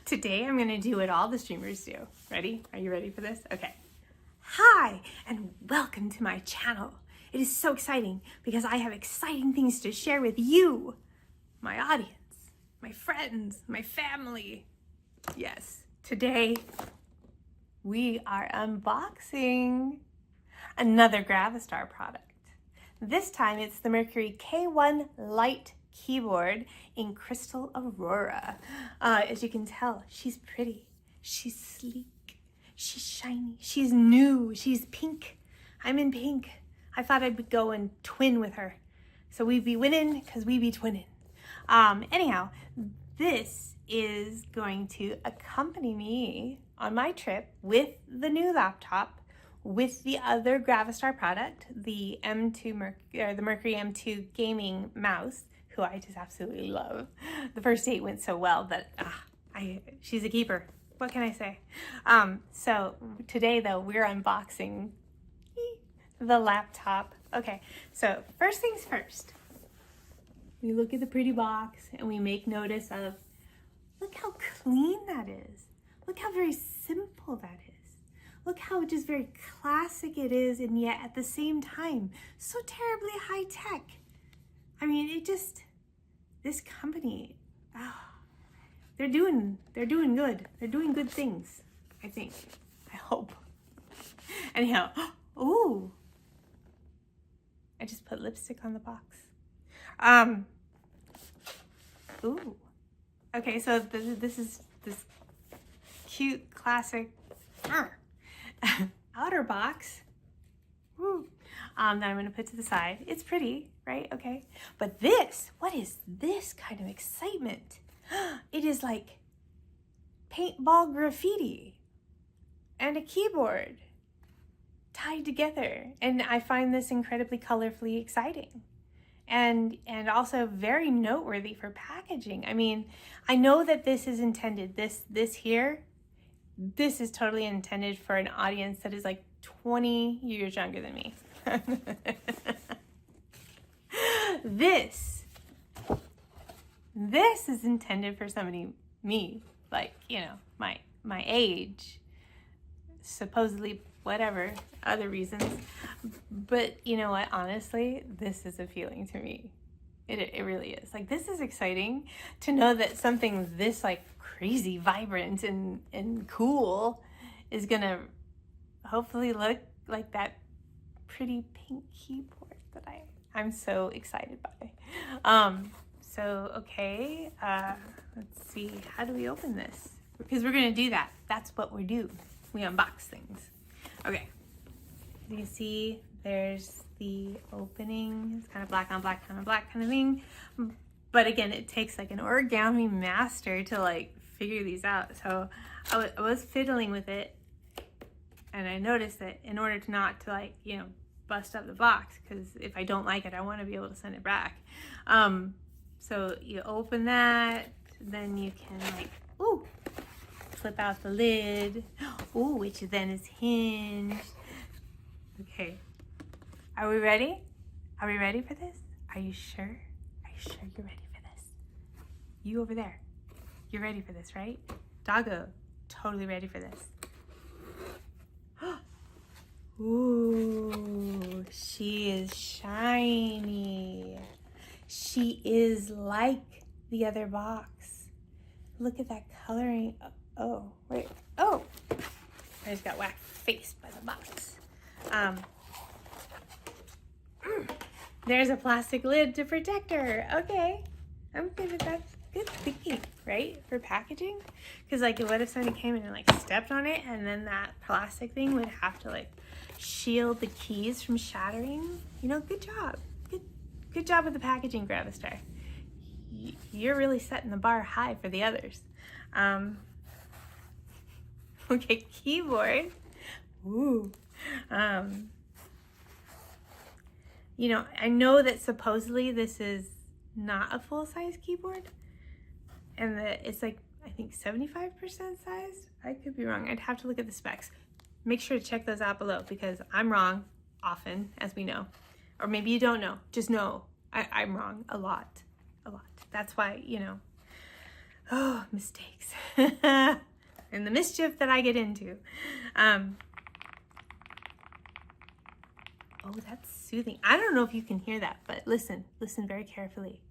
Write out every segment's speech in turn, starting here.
Today I'm going to do what all the streamers do. Ready? Are you ready for this? Okay. Hi, and welcome to my channel. It is so exciting because I have exciting things to share with you, my audience, my friends, my family. Yes, today we are unboxing another Gravastar product. This time it's the Mercury K1 Lite keyboard in Crystal Aurora. As you can tell, she's pretty, she's sleek, she's shiny, she's new, she's pink. I'm in pink. I thought I'd go and twin with her. So we be winning because we be twinning. Anyhow, this is going to accompany me on my trip with the new laptop, with the other Gravastar product, the Mercury M2 gaming mouse, who I just absolutely love. The first date went so well that she's a keeper. What can I say? So today though, we're unboxing the laptop. Okay, so first things first. We look at the pretty box and we make notice of, look how clean that is. Look how very simple that is. Look how just very classic it is, and yet at the same time, so terribly high tech. I mean, this company, they're doing good. They're doing good things, I think. I hope. Anyhow, ooh. I just put lipstick on the box. Ooh. Okay, so this is this cute, classic outer box. Woo. That I'm going to put to the side. It's pretty, right? Okay. But this, what is this kind of excitement? It is like paintball graffiti and a keyboard tied together. And I find this incredibly colorfully exciting and also very noteworthy for packaging. I mean, I know that this is intended, this is totally intended for an audience that is like 20 years younger than me. This is intended for somebody, me, like, you know, my age, supposedly whatever, other reasons. But you know what, honestly, this is appealing to me. It really is. Like, this is exciting to know that something this like crazy vibrant and cool is gonna hopefully look like that pretty pink keyboard that I'm so excited by. So okay, let's see, how do we open this? Because we're gonna do that. That's what we do. We unbox things. Okay, you see there's the opening. It's kind of black on black, kind of black kind of thing. But again, it takes like an origami master to like figure these out. So I was fiddling with it, and I noticed that in order to not to like, you know, bust up the box, because if I don't like it, I want to be able to send it back. So you open that, then you can like, ooh, flip out the lid, ooh, which then is hinged. Okay, are we ready? Are we ready for this? Are you sure? Are you sure you're ready for this? You over there, you're ready for this, right? Doggo, totally ready for this. Ooh, she is shiny. She is like the other box. Look at that coloring. Oh, wait. Oh, I just got whacked face by the box. There's a plastic lid to protect her. Okay, I'm good with that. Good thinking, right? For packaging. Because like, what if somebody came in and like stepped on it, and then that plastic thing would have to like shield the keys from shattering? You know, good job. Good job with the packaging, Gravastar. You're really setting the bar high for the others. Okay, keyboard. Ooh. You know, I know that supposedly this is not a full-size keyboard, and that it's like, I think 75% size. I could be wrong. I'd have to look at the specs. Make sure to check those out below, because I'm wrong often, as we know. Or maybe you don't know. Just know I'm wrong a lot. That's why, you know, Oh, mistakes. And the mischief that I get into. Oh, that's soothing. I don't know if you can hear that, but listen very carefully.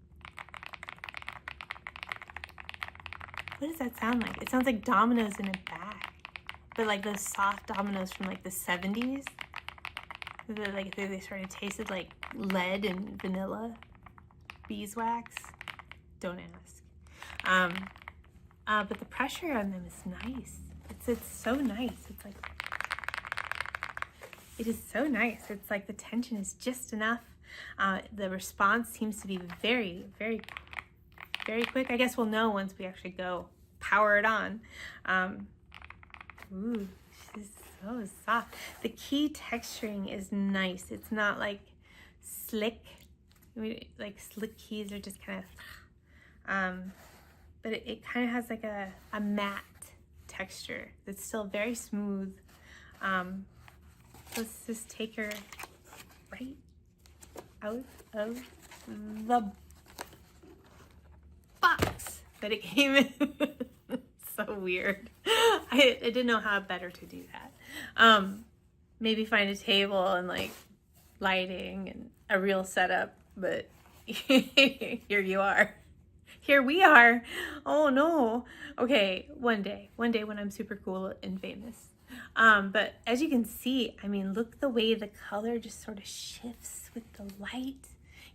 What does that sound like? It sounds like dominoes in a bag, but like those soft dominoes from like the 70s. Like they sort of tasted like lead and vanilla, beeswax. Don't ask. But the pressure on them is nice. It's so nice. It's like, it is so nice. It's like the tension is just enough. The response seems to be very, very, very quick. I guess we'll know once we actually go power it on. Ooh, this is so soft. The key texturing is nice. It's not like slick. Like slick keys are just kind of, but it kind of has like a matte texture that's still very smooth. Let's just take her right out of the box that it came in. So weird. I didn't know how better to do that. Maybe find a table and like lighting and a real setup, but here you are. Here we are. Oh no. Okay, one day when I'm super cool and famous. But as you can see, I mean, look the way the color just sort of shifts with the light.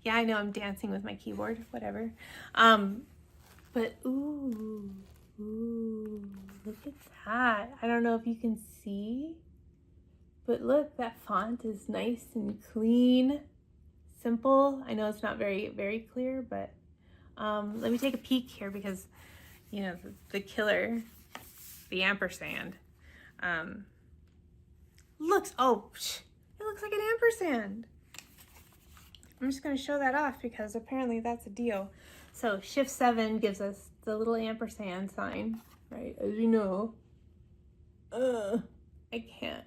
Yeah, I know I'm dancing with my keyboard, whatever. But ooh, look at that. I don't know if you can see, but look, that font is nice and clean, simple. I know it's not very, very clear, but let me take a peek here because, you know, the killer, the ampersand, looks, oh, it looks like an ampersand. I'm just going to show that off because apparently that's a deal. So shift 7 gives us the little ampersand sign, right? As you know. I can't.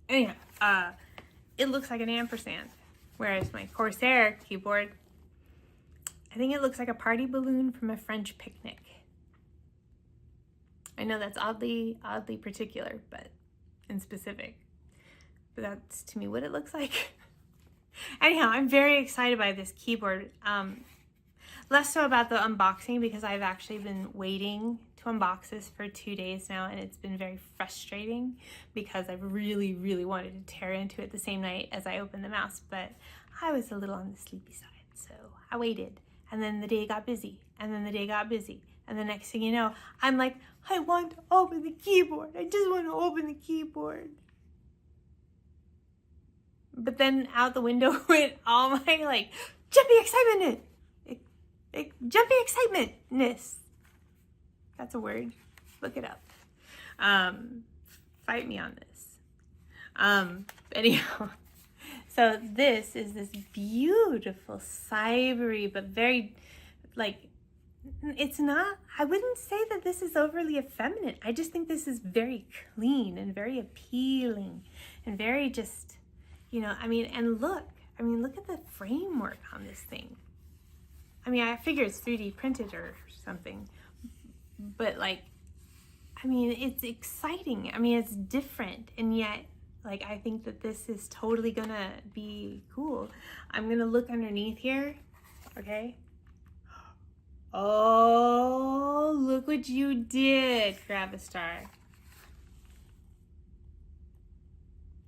Anyhow, it looks like an ampersand. Whereas my Corsair keyboard, I think it looks like a party balloon from a French picnic. I know that's oddly particular, but in specific. But that's to me what it looks like. Anyhow, I'm very excited by this keyboard. Less so about the unboxing because I've actually been waiting to unbox this for 2 days now, and it's been very frustrating because I really, really wanted to tear into it the same night as I opened the mouse, but I was a little on the sleepy side, so I waited. And then the day got busy, and then the day got busy, and the next thing you know, I'm like, I want to open the keyboard. I just want to open the keyboard. But then out the window went all my like jumpy excitement. Jumpy excitementness. That's a word. Look it up. Fight me on this. Anyhow, so this is this beautiful, cybery, but very like, it's not, I wouldn't say that this is overly effeminate. I just think this is very clean and very appealing and very just, you know, I mean, and look at the framework on this thing. I mean, I figure it's 3D printed or something, but like, I mean, it's exciting. I mean, it's different, and yet, like, I think that this is totally gonna be cool. I'm gonna look underneath here, okay? Oh, look what you did, Gravastar.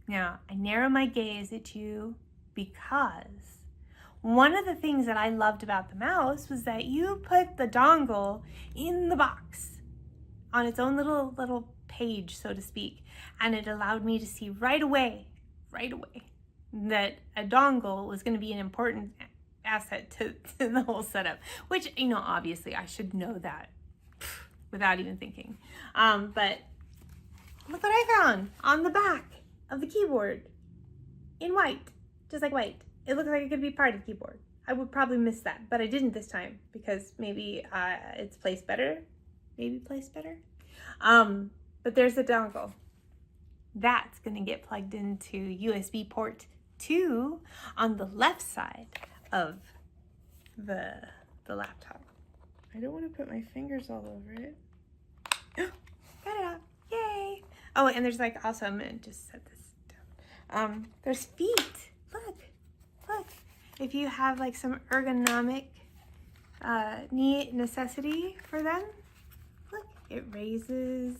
Now, I narrow my gaze at you because one of the things that I loved about the mouse was that you put the dongle in the box on its own little page, so to speak, and it allowed me to see right away that a dongle was going to be an important asset to the whole setup, which, you know, obviously I should know that without even thinking. But look what I found on the back of the keyboard in white, just like white. It looked like it could be part of the keyboard. I would probably miss that, but I didn't this time because maybe it's placed better. But there's the dongle. That's gonna get plugged into USB port 2 on the left side of the laptop. I don't want to put my fingers all over it. Got it out. Yay. Oh, and there's like also, I'm going to just set this down. There's feet. Look. If you have like some ergonomic necessity for them, look, it raises,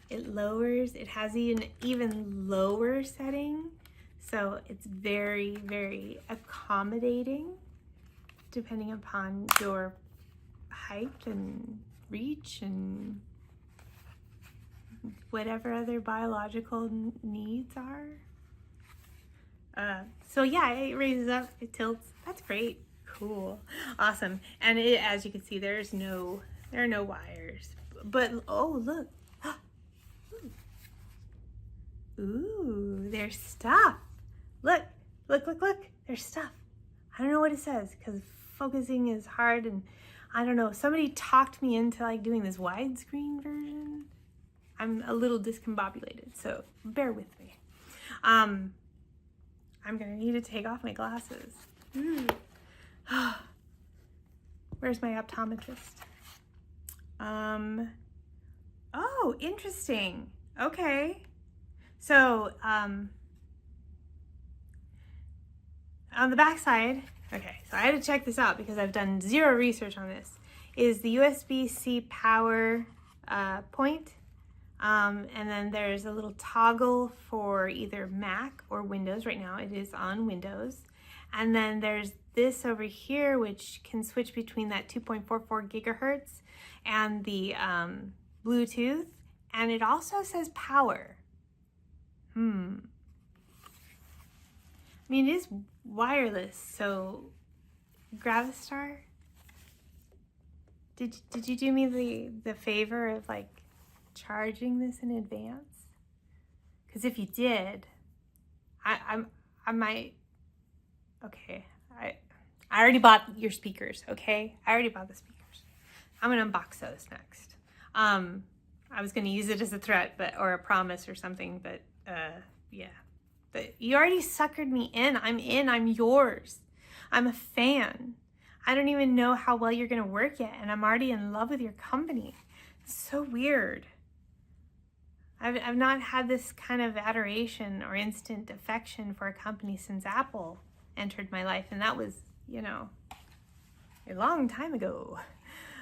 it lowers, it has an even lower setting. So it's very, very accommodating depending upon your height and reach and whatever other biological needs are. So yeah, it raises up, it tilts. That's great. Cool. Awesome. And it, as you can see, there are no wires. But oh, look. Ooh, there's stuff. Look. There's stuff. I don't know what it says because focusing is hard, and I don't know. Somebody talked me into like doing this widescreen version. I'm a little discombobulated, so bear with me. I'm gonna need to take off my glasses. Where's my optometrist? Oh, interesting. Okay. So, on the back side, okay, so I had to check this out because I've done zero research on this, is the USB-C power point. And then there's a little toggle for either Mac or Windows. Right now it is on Windows. And then there's this over here, which can switch between that 2.44 gigahertz and the Bluetooth. And it also says power. I mean, it is wireless, so Gravastar, did you do me the favor of like charging this in advance? Because if you did, I might. Okay, I already bought your speakers. Okay, I already bought the speakers. I'm gonna unbox those next. I was gonna use it as a threat, or a promise or something, but yeah. But you already suckered me in. I'm yours. I'm a fan. I don't even know how well you're gonna work yet, and I'm already in love with your company. It's so weird. I've not had this kind of adoration or instant affection for a company since Apple entered my life, and that was, you know, a long time ago.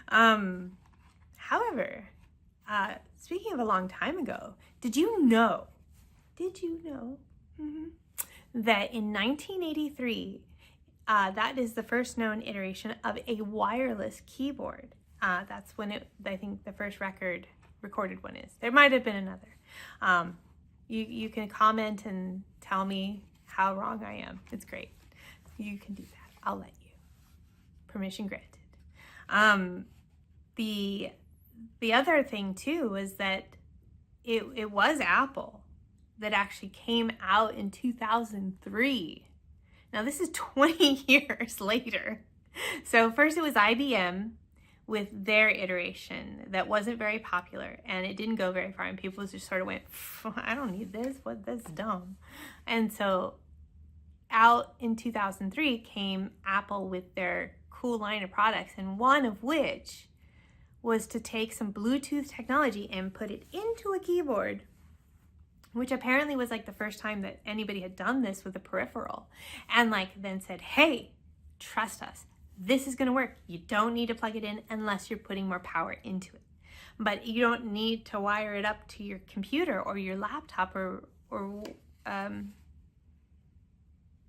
However, speaking of a long time ago, did you know that in 1983, that is the first known iteration of a wireless keyboard. That's when I think the first recorded one is. There might have been another. You can comment and tell me how wrong I am. It's great. You can do that. I'll let you. Permission granted. The other thing too was that it was Apple that actually came out in 2003. Now this is 20 years later. So first it was IBM with their iteration that wasn't very popular, and it didn't go very far, and people just sort of went, I don't need this, that's dumb. And so out in 2003 came Apple with their cool line of products, and one of which was to take some Bluetooth technology and put it into a keyboard, which apparently was like the first time that anybody had done this with a peripheral, and like then said, hey, trust us, this is gonna work. You don't need to plug it in unless you're putting more power into it. But you don't need to wire it up to your computer or your laptop or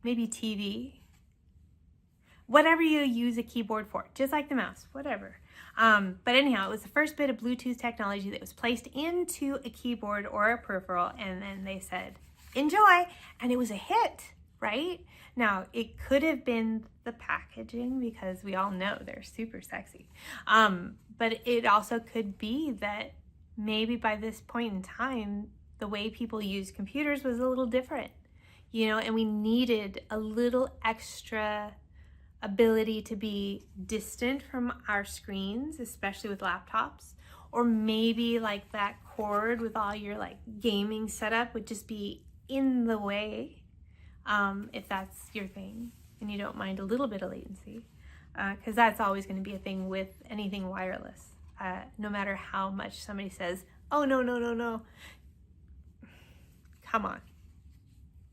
maybe TV. Whatever you use a keyboard for, just like the mouse, whatever. But anyhow, it was the first bit of Bluetooth technology that was placed into a keyboard or a peripheral, and then they said, enjoy, and it was a hit, right? Now, it could have been the packaging, because we all know they're super sexy. But it also could be that maybe by this point in time, the way people use computers was a little different, you know, and we needed a little extra ability to be distant from our screens, especially with laptops, or maybe like that cord with all your like gaming setup would just be in the way, if that's your thing and you don't mind a little bit of latency. because that's always going to be a thing with anything wireless. No matter how much somebody says, oh, no, no, no, no. Come on.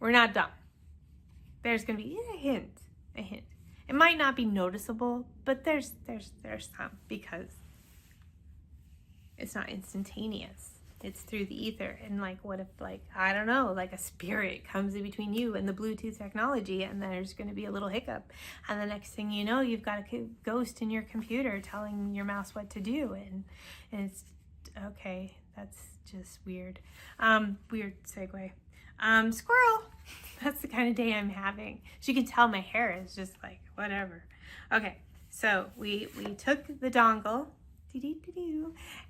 We're not dumb. There's going to be a hint. It might not be noticeable, but there's some, because it's not instantaneous. It's through the ether. And like, what if, like, I don't know, like a spirit comes in between you and the Bluetooth technology, and there's going to be a little hiccup, and the next thing you know, you've got a ghost in your computer telling your mouse what to do, and it's okay. That's just weird. Weird segue. Squirrel. That's the kind of day I'm having. As you can tell, my hair is just like whatever. Okay, so we took the dongle,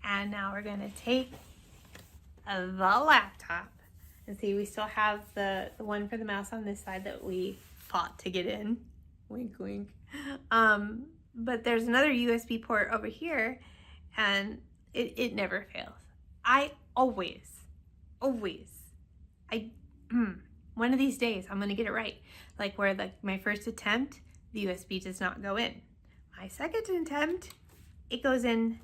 and now we're gonna take the laptop, and see, we still have the one for the mouse on this side that we fought to get in. Wink, wink. But there's another USB port over here, and it never fails. I always, one of these days I'm gonna get it right. Like where my first attempt, the USB does not go in. My second attempt, it goes in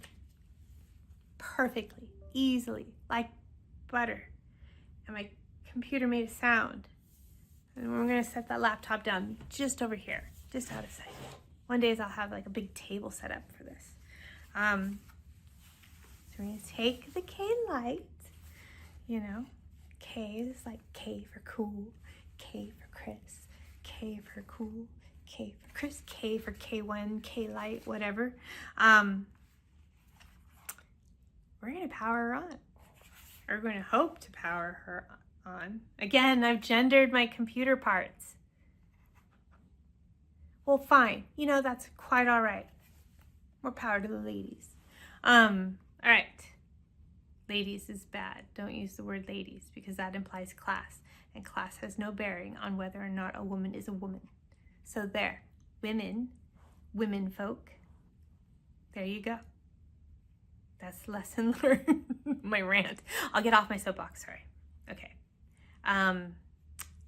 perfectly, easily, like butter. And my computer made a sound. And we're gonna set that laptop down just over here, just out of sight. One day I'll have like a big table set up for this. So we're gonna take the K Lite, you know, K is like K for cool, K for Chris, K for cool, K for Chris, K for K1, K Lite, whatever. We're gonna power her on. Or we're gonna hope to power her on. Again, I've gendered my computer parts. Well, fine. You know, that's quite all right. More power to the ladies. All right. Ladies is bad. Don't use the word ladies, because that implies class, and class has no bearing on whether or not a woman is a woman. So there, women folk, there you go. That's lesson learned. My rant. I'll get off my soapbox, sorry. Okay.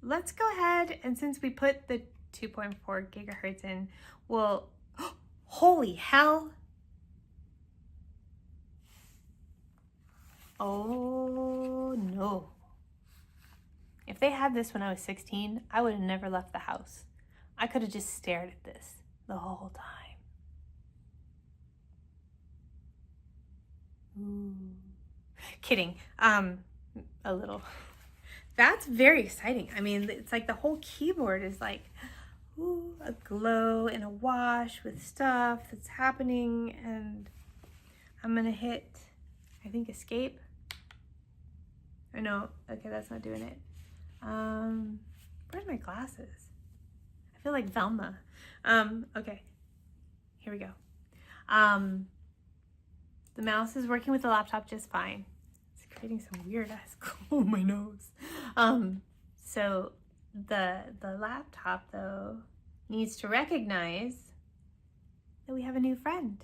Let's go ahead, and since we put the 2.4 gigahertz in, we'll, holy hell. Oh no. If they had this when I was 16, I would have never left the house. I could have just stared at this the whole time. Ooh. Kidding. A little. That's very exciting. I mean, it's like the whole keyboard is like, ooh, a glow and a wash with stuff that's happening, and I'm gonna hit, I think, escape. Or no, okay, that's not doing it. Where's my glasses? I feel like Velma. Okay, here we go. The mouse is working with the laptop just fine. It's creating some weird ass glow on my nose. So the laptop though needs to recognize that we have a new friend.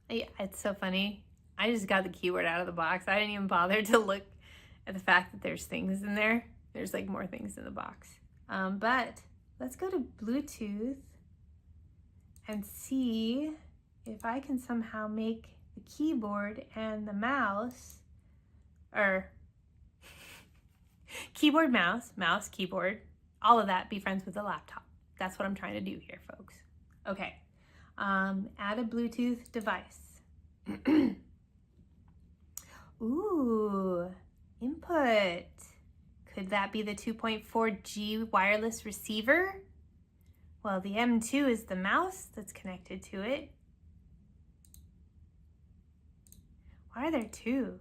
It's so funny. I just got the keyboard out of the box. I didn't even bother to look at the fact that there's things in there. There's like more things in the box. But let's go to Bluetooth and see if I can somehow make the keyboard and the mouse, or keyboard, mouse, keyboard, all of that be friends with the laptop. That's what I'm trying to do here, folks. Okay. Add a Bluetooth device. Ooh, input. Could that be the 2.4G wireless receiver? Well, the M2 is the mouse that's connected to it. Why are there two?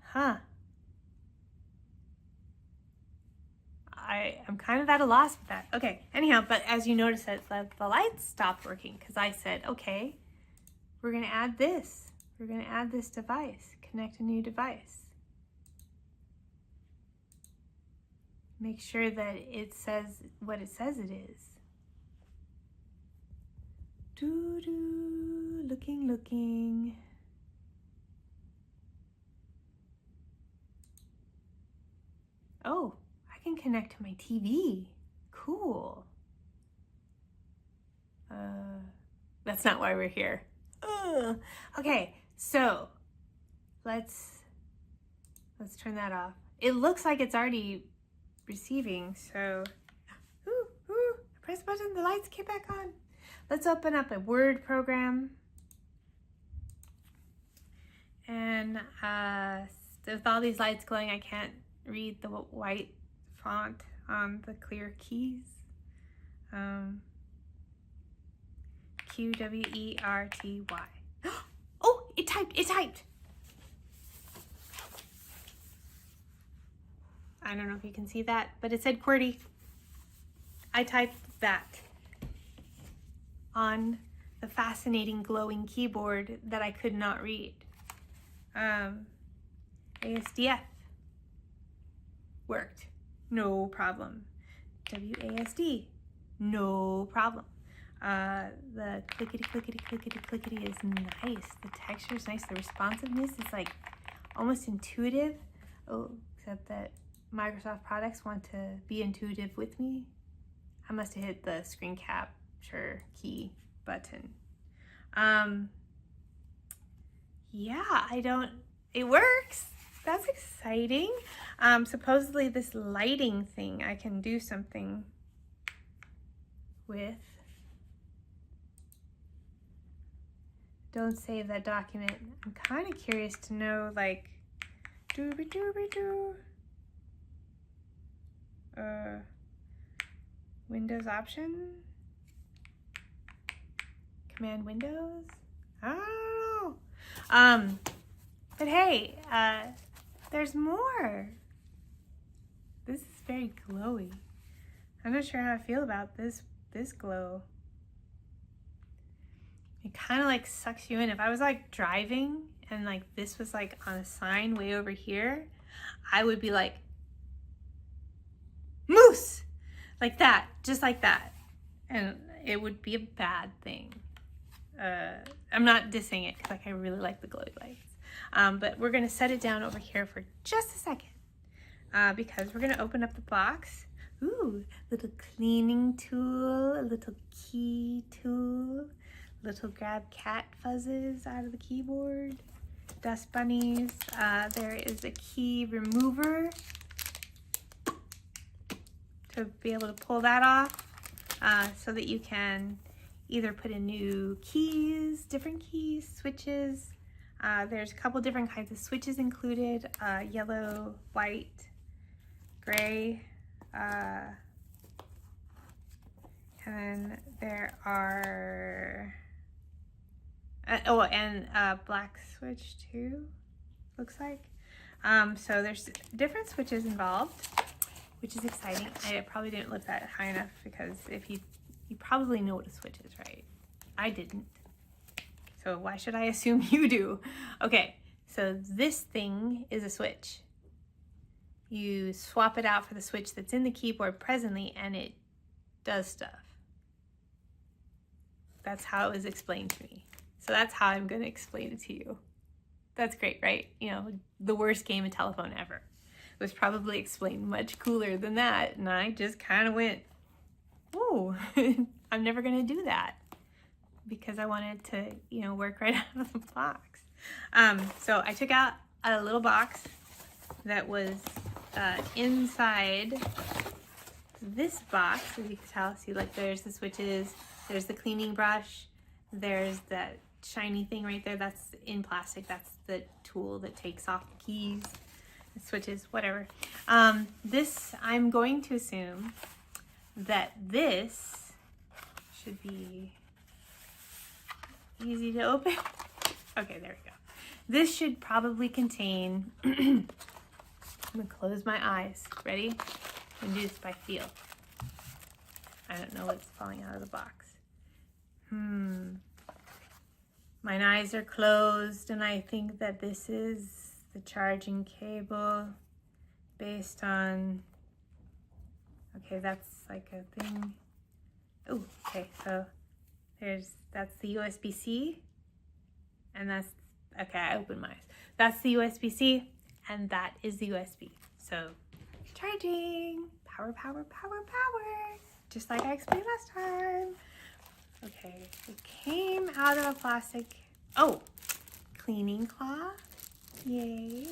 Huh. I'm kind of at a loss with that. Okay, anyhow, but as you notice that the lights stopped working because I said, okay, we're gonna add this. We're gonna add this device, connect a new device. Make sure that it says what it says it is. Doo-doo, looking. Oh, I can connect to my TV. Cool. That's not why we're here. Okay, so let's turn that off. It looks like it's already receiving, so press the button, the lights came back on. Let's open up a Word program. And with all these lights glowing, I can't read the white font on the clear keys. QWERTY. Oh, it typed. I don't know if you can see that, but it said QWERTY. I typed that on the fascinating glowing keyboard that I could not read. ASDF worked, no problem. WASD, no problem. The clickety is nice. The texture is nice. The responsiveness is like almost intuitive. Oh, except that Microsoft products want to be intuitive with me. I must have hit the screen capture key button. Yeah, it works. That's exciting. Supposedly this lighting thing I can do something with. Don't save that document. I'm kind of curious to know, like, Windows option? Command Windows? I don't know. But hey, there's more. This is very glowy. I'm not sure how I feel about this glow. It kind of like sucks you in. If I was like driving and like this was like on a sign way over here, I would be like, moose, like that, just like that. And it would be a bad thing. I'm not dissing it because like I really like the glowy lights. But we're gonna set it down over here for just a second because we're gonna open up the box. Ooh, little cleaning tool, a little key tool, little grab cat fuzzes out of the keyboard, dust bunnies. There is a key remover to be able to pull that off so that you can either put in new keys, different keys, switches. There's a couple different kinds of switches included, yellow, white, gray, and then there are, black switch too, looks like. So there's different switches involved, which is exciting. I probably didn't lift that high enough because if you probably know what a switch is, right? I didn't. So why should I assume you do? Okay, so this thing is a switch. You swap it out for the switch that's in the keyboard presently and it does stuff. That's how it was explained to me. So that's how I'm gonna explain it to you. That's great, right? You know, the worst game of telephone ever. It was probably explained much cooler than that, and I just kind of went, ooh, I'm never gonna do that because I wanted to, you know, work right out of the box. So I took out a little box that was inside this box. So you can tell, see, like there's the switches, there's the cleaning brush, there's that shiny thing right there. That's in plastic. That's the tool that takes off the keys, the switches, whatever. This, I'm going to assume that this should be easy to open. Okay, there we go. This should probably contain, I'm gonna close my eyes. Ready? I'm gonna do this by feel. I don't know what's falling out of the box. My eyes are closed and I think that this is the charging cable based on, okay, that's like a thing. Oh, okay, so that's the USB-C, and that's, okay, I opened my eyes. That's the USB-C, and that is the USB. So charging. Power, power, power, power. Just like I explained last time. Okay, it came out of a plastic, cleaning cloth. Yay.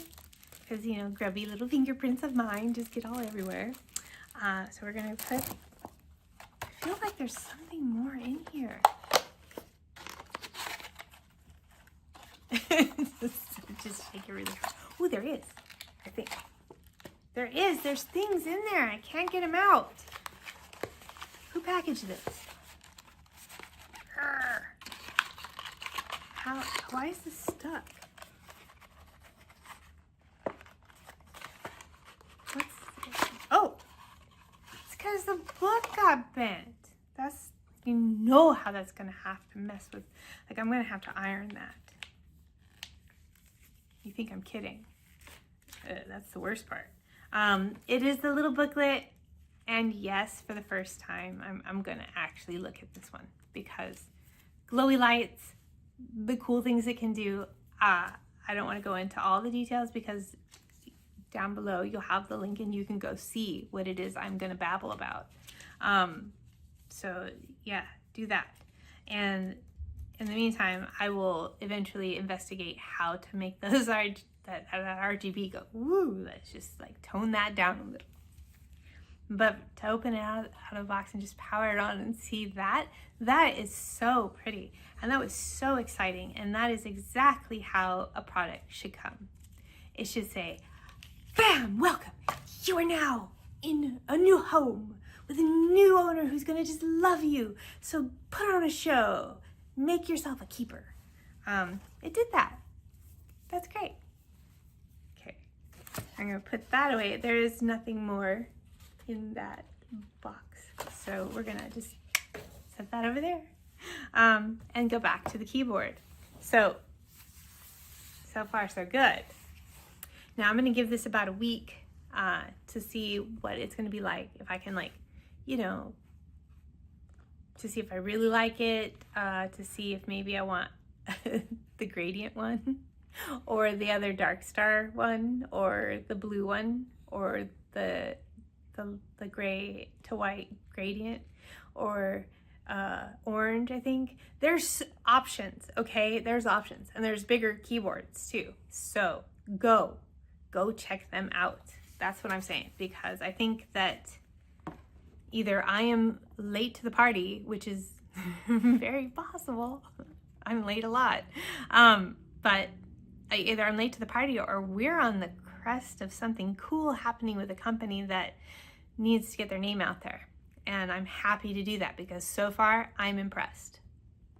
Because, you know, grubby little fingerprints of mine just get all everywhere. So we're going to put, I feel like there's something more in here. Just shake it really hard. Oh, there is, I think. There's things in there. I can't get them out. Who packaged this? Why is this stuck? Oh, it's because the book got bent. You know how that's gonna have to mess with, like I'm gonna have to iron that. You think I'm kidding? That's the worst part. It is the little booklet, and yes, for the first time, I'm gonna actually look at this one because glowy lights, the cool things it can do. I don't want to go into all the details because down below you'll have the link and you can go see what it is I'm gonna babble about. So yeah, do that. And in the meantime, I will eventually investigate how to make those that RGB go, woo, let's just like tone that down a little. But to open it out of the box and just power it on and see that is so pretty. And that was so exciting. And that is exactly how a product should come. It should say, bam, welcome. You are now in a new home with a new owner who's gonna just love you. So put on a show, make yourself a keeper. It did that. That's great. Okay, I'm gonna put that away. There is nothing more in that box. So we're gonna just set that over there and go back to the keyboard. So far so good. Now I'm gonna give this about a week to see what it's gonna be like. If I can, like, you know, to see if I really like it, to see if maybe I want the gradient one or the other dark star one or the blue one or the gray to white gradient or orange. I think there's options. Okay, there's options, and there's bigger keyboards too, so go check them out. That's what I'm saying, because I think that either I am late to the party, which is very possible. I'm late a lot, but either I'm late to the party or we're on the crest of something cool happening with a company that needs to get their name out there. And I'm happy to do that because so far I'm impressed.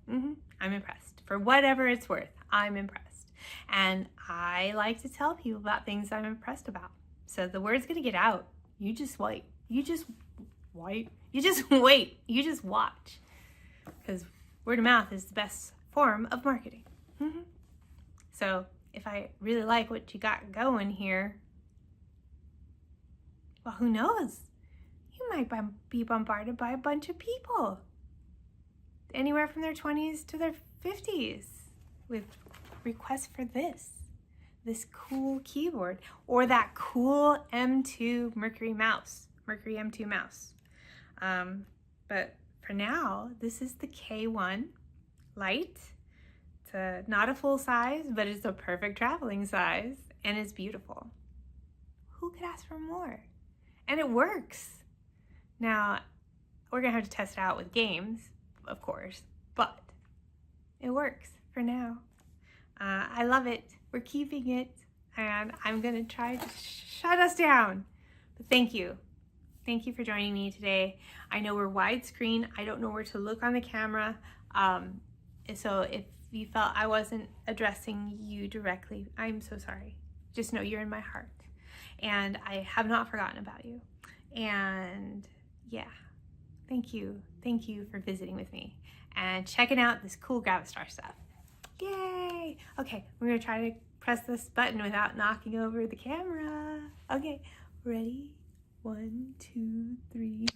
I'm impressed. For whatever it's worth, I'm impressed. And I like to tell people about things I'm impressed about. So the word's gonna get out. You just wait. You just wait. You just watch. Because word of mouth is the best form of marketing. So if I really like what you got going here, well, who knows? You might be bombarded by a bunch of people, anywhere from their 20s to their 50s, with requests for this cool keyboard or that cool M2 Mercury M2 mouse. But for now, this is the K1 Lite. It's not a full size, but it's a perfect traveling size, and it's beautiful. Who could ask for more? And it works. Now, we're gonna have to test it out with games, of course, but it works for now. I love it. We're keeping it, and I'm gonna try to shut us down. But thank you. Thank you for joining me today. I know we're widescreen. I don't know where to look on the camera. So if you felt I wasn't addressing you directly, I'm so sorry. Just know you're in my heart, and I have not forgotten about you. And yeah, thank you for visiting with me and checking out this cool Gravastar stuff. Yay! Okay, we're gonna try to press this button without knocking over the camera. Okay, ready? 1, 2, 3.